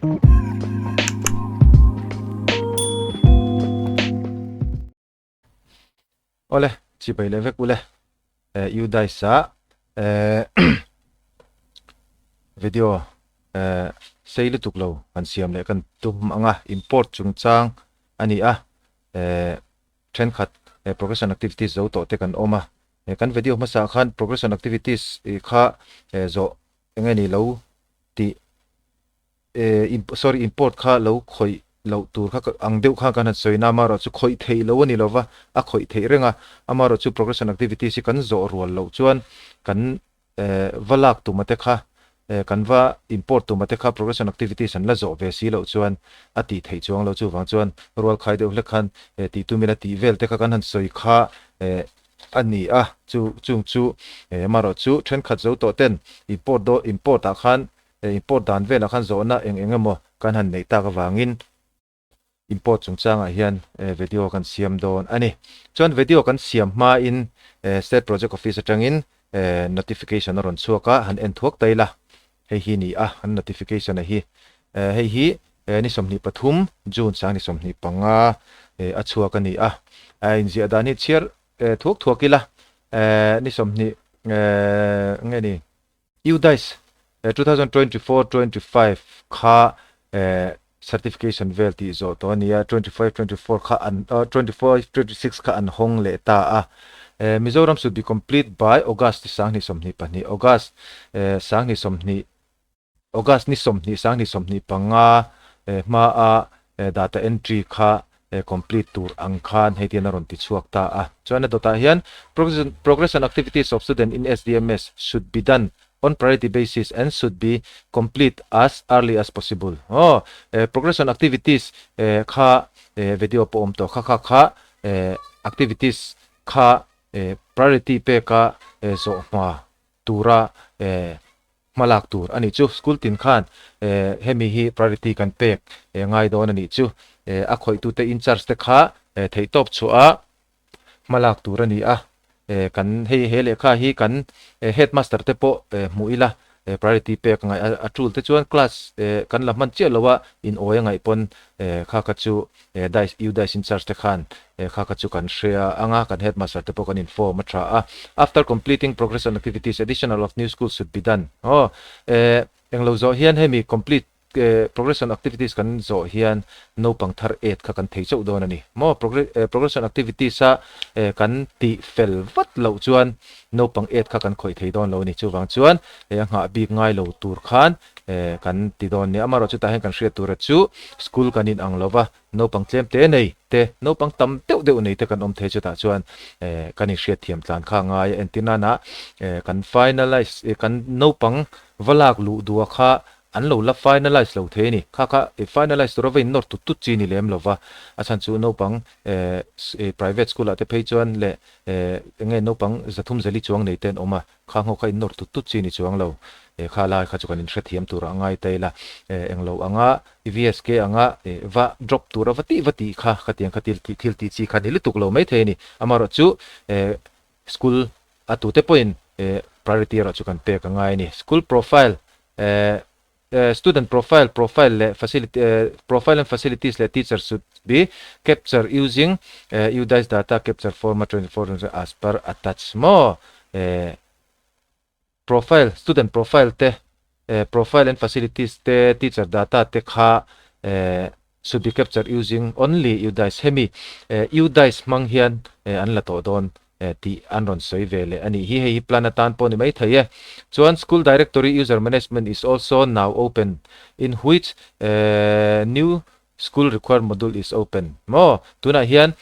ole chi pai le vek ule you dai sa video sei tuk lo kan siam le kan tum anga import chung chang ani a trend khat progression activities zo to te kan oma kan video ma sa khan progression activities kha zo engani lo ti sorry import kha lo khoi lo tur kha ang deuh kha kan soina ma ro chu khoi thei lo ani lova a khoi thei renga ama ro chu progression activities kan zo rual lo chuan kan valak tu mate kha kanwa import tu mate kha progression activities an la zo ve si lo chuan ati thei chuang lo chu wang chuan rual khai deuh le khan ti tu mina ti vel te kha kan han soi kha ani a chu ama ro chu then khat zo to ten import ta khan import dan ve na khan zo na engemaw kan han nei ta ka wangin import chung changa hian video kan siam don ani chuan video kan siam ma in state project office atangin notification ron chuaka han en thuak taila hei hi ni a han notification a hi hei hi ni somni pathum june sang ni somni panga a chuaka ni a in zia dani chiar thuakila ni somni nge ni udais 2024-25 kha certification velti zo to nia 25-24 kha an 25-26 kha an hong le ta a Mizoram should be complete by August sang ni somni pani August sang ni somni August ni somni sang ni somni panga ma a data entry kha complete tur ang khan hetian ron ti chuak ta a chuan data hian progression activities of student in SDMS should be done on priority basis and should be complete as early as possible. Progression activities kha video po to kha activities kha priority pe ka so ma tura malak tur ani chu school tin khan hemi hi priority kan pek ngai don ani chu a khoi tu te in charge te kha thei top chu a malak tur ani a kan hei hele kha hi kan headmaster te po muila priority pe ka ngai a tool te chuan class kan la man che lowa in oya ngai pon kha ka chu u dais in charge te khan kha ka chu kan share anga kan headmaster te po kan inform tra a after completing progression activities additional of new schools should be done englo zo hian hemi complete progression activities kan zo hian no pang thar 8 kha kan thei chau don ani mo progression activities a kan ti fel vat lo chuan no pang 8 kha kan khoi thei don lo ni chu wang chuan nga bik ngai lo tur khan kan ti don ni amaro chu ta hen kan hriat tur chu school kan in ang lova no pang tlem te nei te no pang tam deuh nei te kan om the chu ta chuan kan i hriat thiam tlan kha ngai entina na kan finalize kan no pang valak lu duwa kha an lo la finalize lo the ni kha finalize to rovin nor tu chi ni lem lova achan chu no pang private school ate phei chuan le nge no pang zathum zali chuang nei ten oma kha ngo khai nor tu chi ni chuang lo kha la kha chu kan in thiam tur angai teila englo anga vsk anga va drop tur vati kha khatiang khatil thil ti chi kha ni lutuk lo mai the ni amaro chu school atu te point priority ro chu kan pe ka ngai ni school profile student profile facility profile and facilities le teachers should be captured using udais data capture format 24 as per attached mo profile student profile te profile and facilities te teacher data te kha should be captured using only udais hemi udais mang hian an la to don ti anron soi vele ani hi planatan po ni mai thaye chuan school directory user management is also now open in which new school required module is open mo tuna hian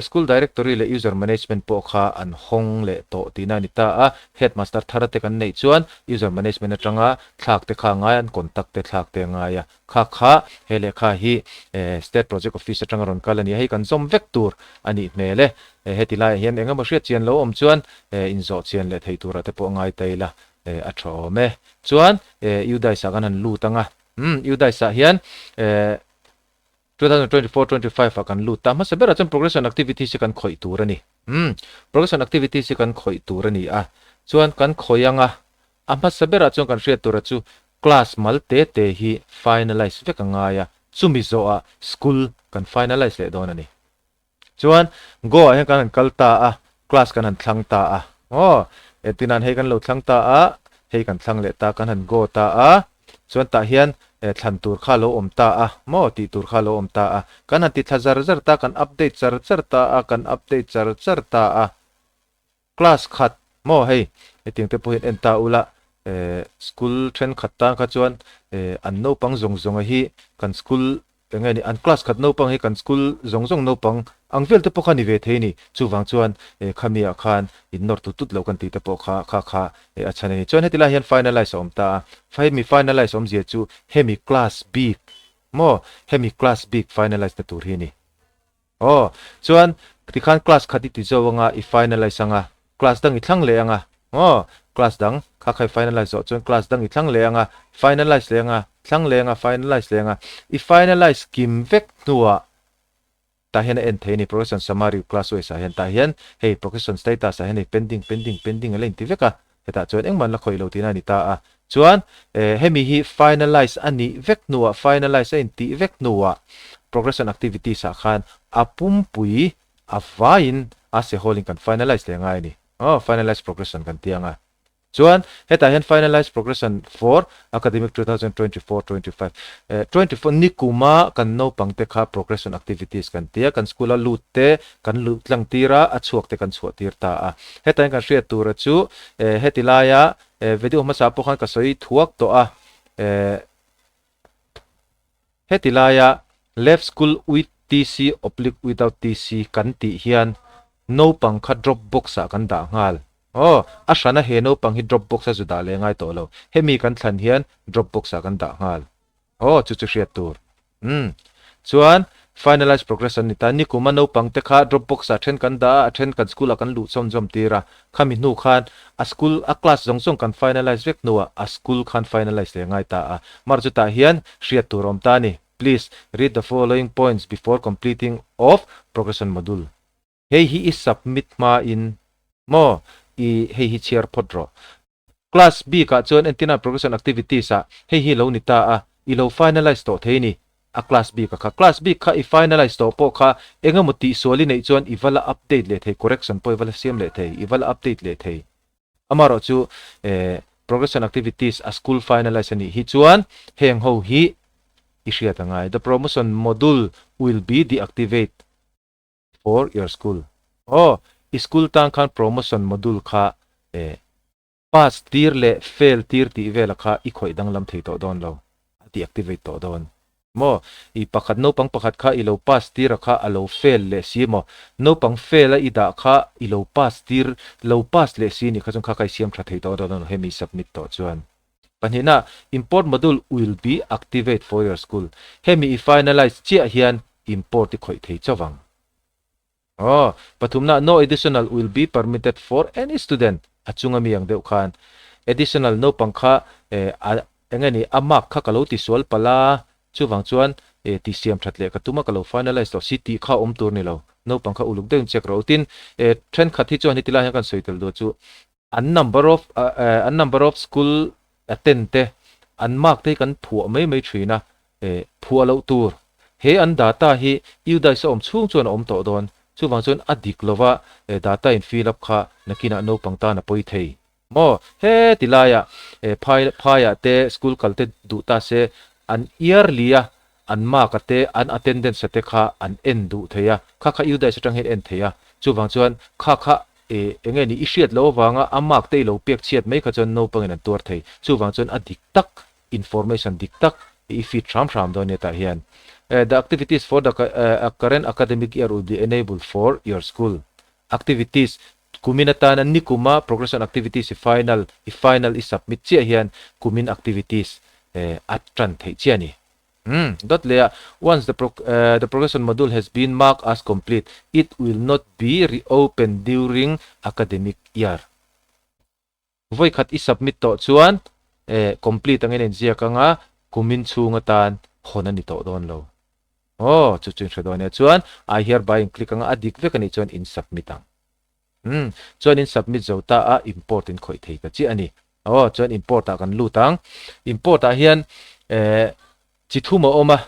school directory le user management po kha an hong le to tina ni ta a headmaster tharate kan nei chuan user management atanga thlak te kha ngai an contact te thlak te ngaya kha hele kha hi state project office atanga ron kalani hei kan zom vector ani mele hetilai hian engemaw hriat chian lo om chuan in zo chian le thei tur ate po ngai teila a thome chuan udai sa kan han lu tanga udai sa hian 2024-25 akan lu ta ma sabera chan progression activities kan khoi tur ani progression activities kan khoi tur ani a chuan kan khoyanga ama sabera chon kan hriat tur chu class malte te hi finalize vek anga ya chumi zo a school kan finalize le don ani chuan go a kan kalta a class kan han thlang ta a etinan he kan lo thlang ta a he kan thlang le ta kan han go ta a chuan ta hian thlan tur kha lo om ta a mo ti tur kha lo om ta a kan han ti thazar zar ta kan update char ta a kan update char ta a class khat mo hei eting te poin en ta ula school trend khat ta kha chuan an no pang zong a hi kan school ngai ni an class khat no pang hi kan school zong no pang angvel te pokhani ve theini chuwang chuan khamia khan in nor tu tut lo kan ti te pokha kha achane ni chuan hetila hian finalize om ta mi finalize om zia chu hemi class b mo hemi class b finalize na tur hi ni chuan ti khan class khati ti zawanga I finalize anga class dang I thlang le anga class dang kha khai finalize zo chuan class dang I thlang le anga finalize le anga thlang le anga finalize le anga I finalize kim vek nuwa ta hian en theini progression summary class way sa hian ta hian hei progression status sa hian pending alen ti veka heta chuan engman la khoi lo tina ni ta a chuan hemi hi finalize ani vek nuwa finalize in ti vek nuwa progression activity sa khan apum pui avain ase holding kan finalize le ngai ni finalize progression kan tianga chuan heta hian finalized progression for academic 2024-25 24 nikuma kan no pangte kha progression activities kan tia kan school a lut te kan lut lang tira a chuak te kan chuak tir ta a heta kan hriattur chu hetilaya video ma sa po khan ka soi thuak to a hetilaya left school with tc oblique without tc kan ti hian no pang kha drop box a kan da ngal ashana he no pang hi dropbox a zuda le ngai to lo hemi kan thlan hian dropbox a kan da ngal chu hriattur chuan finalized progression ni ta ni kuma no pang te kha dropbox a then kan da a then kan school a kan lu som tira khami nu khan a school a class zong kan finalize vek nuwa a school khan finalize le ngai ta a mar chu ta hian hriattur om ta ni please read the following points before completing of progression module hey he is submit ma in mo hei hi chair podro class b ka chuan entina progression activity sa hei hi lo ni ta a I lo finalize to theini a class b ka class b kha I finalize to po kha engamuti soli nei chuan iwala update le thei correction po iwala siam le thei iwala update le thei amaro chu progression activities a school finalize ani hi chuan heng ho hi I hriat angai the promotion module will be deactivate for your school school tang khan promotion module kha pass tir le fail tir ti vela kha I khoi dang lam thei to don lo deactivate to don mo I pakhat no pang pakhat kha I lo pass tir kha a lo fail le si mo no pang fail a ida kha I lo pass tir lo pass le si ni khajong kha kai siam tha thei to don hemi submit to chuan panhina import module will be activate for your school hemi I finalize chia hian import ti khoi thei chawang pathumna no additional will be permitted for any student achunga miyang deuh khan additional no pangkha engani amak kha kalo ti sol pala chuwang chuan ti siam thatle ka tuma kalo finalize to city kha om tur ni lo no pangkha uluk deun check routin trend khathi chuan hitila han kan soitel do chu an number of school attendte an mark te kan phu mai thina phu lo tur he an data hi udai som chung chuan om to don chuwang chuan adik lova data in fill up kha nakina no pangta na poi thei mo he tilaya phaya te school kalte du ta se an yearly an mark ate an attendance te kha an en du theya kha udai satang he en theya chuwang chuan kha engeni ishiat lo wanga amak te lo pek chiat mai kha chuan no pangin an tur thei chuwang chuan adik tak information dik tak if it ram do ne ta hian the activities for the current academic year will be enabled for your school activities kuminata na nikuma progression activities if final is submit chia hian kumin activities at tran thei chia ni dot lea once the progression module has been marked as complete it will not be reopened during academic year voi khat I submit to chuan complete angin zia kanga kumin chunga tan honani to don lo chu chin thadon ya chuan I hereby click anga adik vekani chuan in submit ang chuan in submit zota a important khoi thei ka chi ani chuan import ta kan lutang import ta hian chi thu ma oma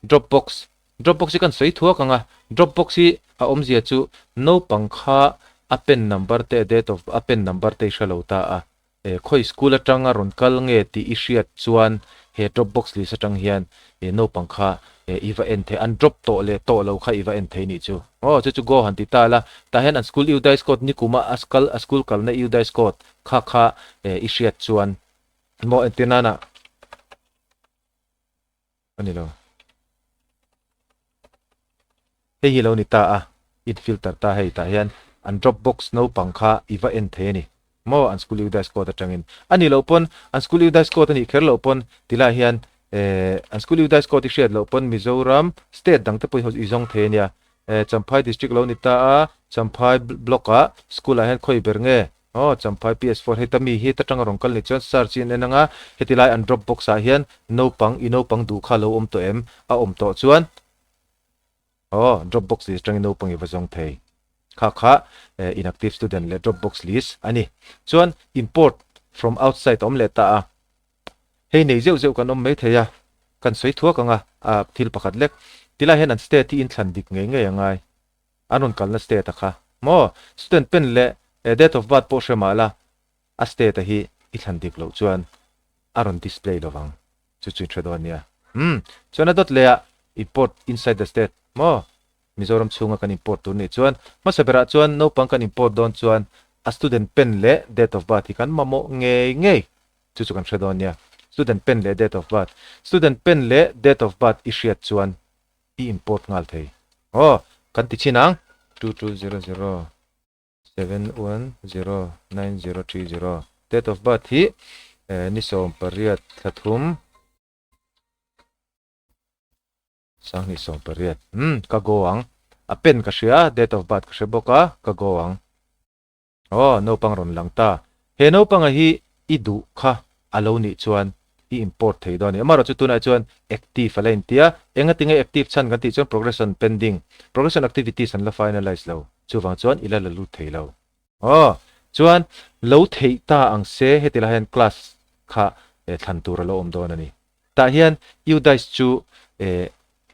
Dropbox kan sei thua kanga Dropbox hi a om zia chu no pangkha a pen number te date of a pen number te shalota a khoi school atanga ron kal nge ti ishiat chuan he Dropbox li satang hian no pangkha iwa en the an drop to le to lo kha iwa en the ni chu chu go han ti ta la ta hen an school u dais code ni kuma askal a school kal na u dais code kha ishiat chuan mo entinana ani lo hei hi lo ni ta a in filter ta hei ta hian an Dropbox no pangkha iwa en the ni mo an school u dais code atangin ani lo pon an school u dais code ni kher lo pon tila hian an school u dais code share lo pon Mizoram state dang te poi ho izong the nia Champhai district lo ni ta a Champhai block a school a hen khoi ber nge Champhai PS4 hetami hi tatang rongkal ni chon search in enanga hetilai an Dropbox a hian no pang du kha lo om to em a om to chuan Dropbox list tang no pang iwazong thei kha inactive student le Dropbox list ani chuan import from outside om le ta a hei nei zeu kan om mai theya kan soi thua kanga a thil pakhat lek tila hen an state ti in thlan dik nge angai anon kalna state a kha mo student pen le date of birth po shemala a state hi i thlan dik lo chuan aron display lowang chu thredonia chuan dot le import inside the state mo Mizoram chunga kan import tu ni chuan masabera chuan no pang kan import don chuan a student pen le date of birth kan mamo nge chu kan thredonia student pen le date of birth ishiat chuan I import ngal thei kan ti chinang 2200 7109030 date of birth hi nisom pariat thathum sang nisom pariat ka goang a pen ka shia date of birth ka sheboka ka goang no pangron lang ta he no panga hi idu kha alo ni chuan I import thei doni amaro chu tuna chuan active alain tia enga tinga active chan kan ti chuan progression pending progression activities an la finalize lo chuwang chuan ila la lu thei lo chuan lo thei ta ang se hetila hen class kha thlan tur lo om don ani ta hian you guys chu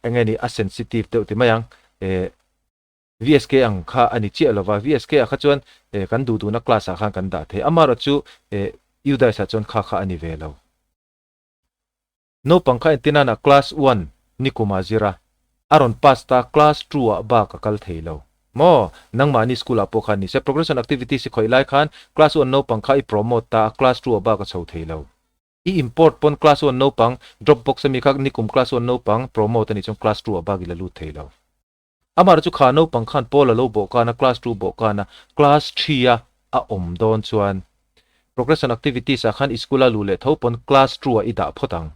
engani a sensitive te ti mayang VSK ang kha ani chi alova VSK a kha chuan kan du na class a khan kan da the amaro chu you guys a chuan kha ani ve lo no pangkha entinana class 1 nikuma zira aron pasta class 2 ba ka kal theilo mo nangmani school apo khan ni se progression activity si khoilai khan class 1 no pangkha I promote ta class 2 ba ka chho theilo I import pon class 1 no pang Dropbox mi khak nikum class 1 no pang promote ni chong class 2 ba gi la lu theilo amar chu kha no pang khan pola lo bo kana class 2 bo kana class 3 a om don chuan progression activities a khan school a lu le tho pon class 2 I da photang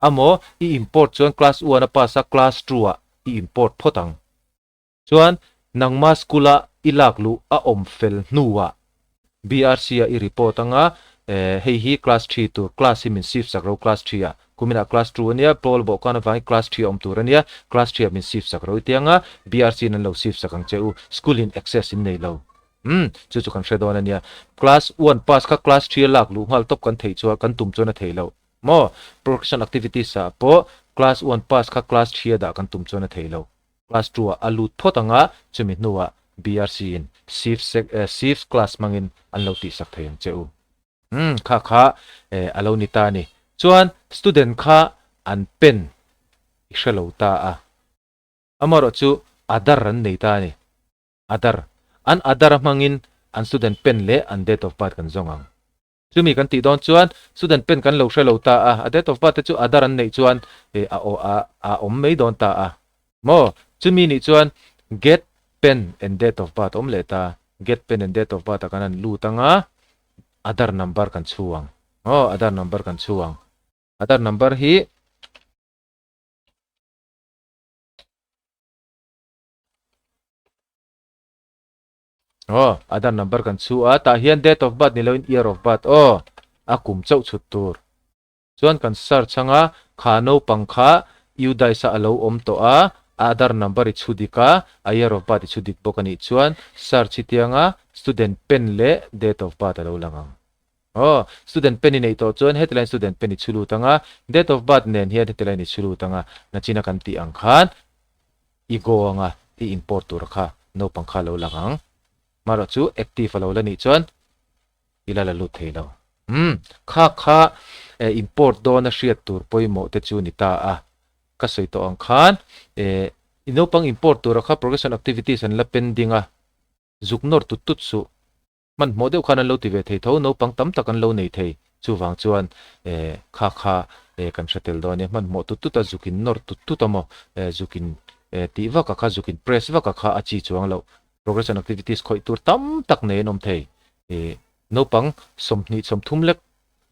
amo I import chuan class 1 a pasa class 2 a I import photang chuan nangma skula ilak lu a om fel nuwa BRC a I report anga hei hi class 3 tu class min sif sakro class 3 a kumina class 2 ania pol bo kana vai class 3 om tur ania class 3 min sif sakro tianga BRC nan lo sif sakang cheu school in access in nei lo chu kan shedon ania class 1 pass ka class 3 lak lu hal top kan thei chu kan tum chona thei lo mo progression activities sa po class 1 pass ka class 3 da kan tum chona thei lo class 2 a lut photanga chumi nuwa BRC in sif class mangin an lo ti sak thein cheu kha alo ni ta ni chuan student kha an pen ishalo ta a amaro chu adar ran nei ta ni adar mangin an student pen le an date of birth kan zongang chumi kan ti don chuan student pen kan lo shalo ta a date of birth chu adar an nei chuan a om mei don ta a mo chumi ni chuan get pen and date of birth om le ta get pen and date of birth kan lu tanga Adar number kan chuang Adar number kan chuang Adar number hi Adar number kan chu a ta hian date of birth ni lo in year of birth akum chau chutur chuan kan search anga khano pangkha you dai sa alo om to a Adar number I chudika a year of birth I chudik bokani chuan search tianga student pen le date of birth alo langang oh student pen nei to chuan headline student pen chulu tanga date of birth nen hian headline chulu tanga na china kan ti ang khan i go anga i import tur kha no pangkha lo langang maro chu active lo la ni chuan ila la lut thei lo kha import dawna hriattur pawimawh te chu ni ta a ka soi to ang khan ino pang import tur kha progression activities an la pendinga zuknor tutut su man model khan an lo ti ve thei tho no pang tam tak an lo nei thei chu wang chuan kha kan hratel do ne man mo tutut a zukin nor tutut amo zukin ti wa ka kha zukin press wa ka kha achi chuang lo progression activities khoi tur tam tak ne nom thei no pang somni somthum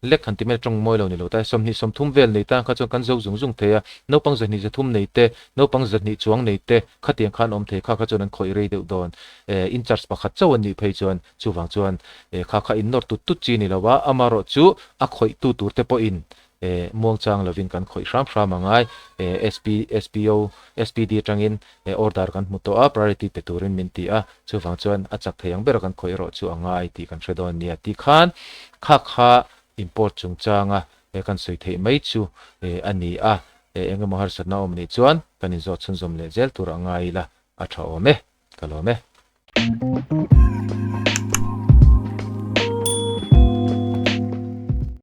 lek han ti me trong moi lo ni lo ta somni somthum vel nei ta kha chon kan zo zung zung thei a no pang zani je thum nei te no pang zani chuang nei te khatiang khan om thei kha chon an khoi rei deuh don in charge pakhat chaw ni phei chuan chu wang chuan kha in nor tu chi ni lo wa amaro chu a khoi tu tur te po in muang chang lovin kan khoi hram angai SPD tangin order kan muto a priority pe turin min ti a chu wang chuan a chak theiang ber kan khoi ro chu angai ti kan hredon nia ti khan kha import chung changa kan soi thei mai chu ani a engemaw har satna om ni chuan kanin zo chun zom le zel tur angai la a tha ome kalome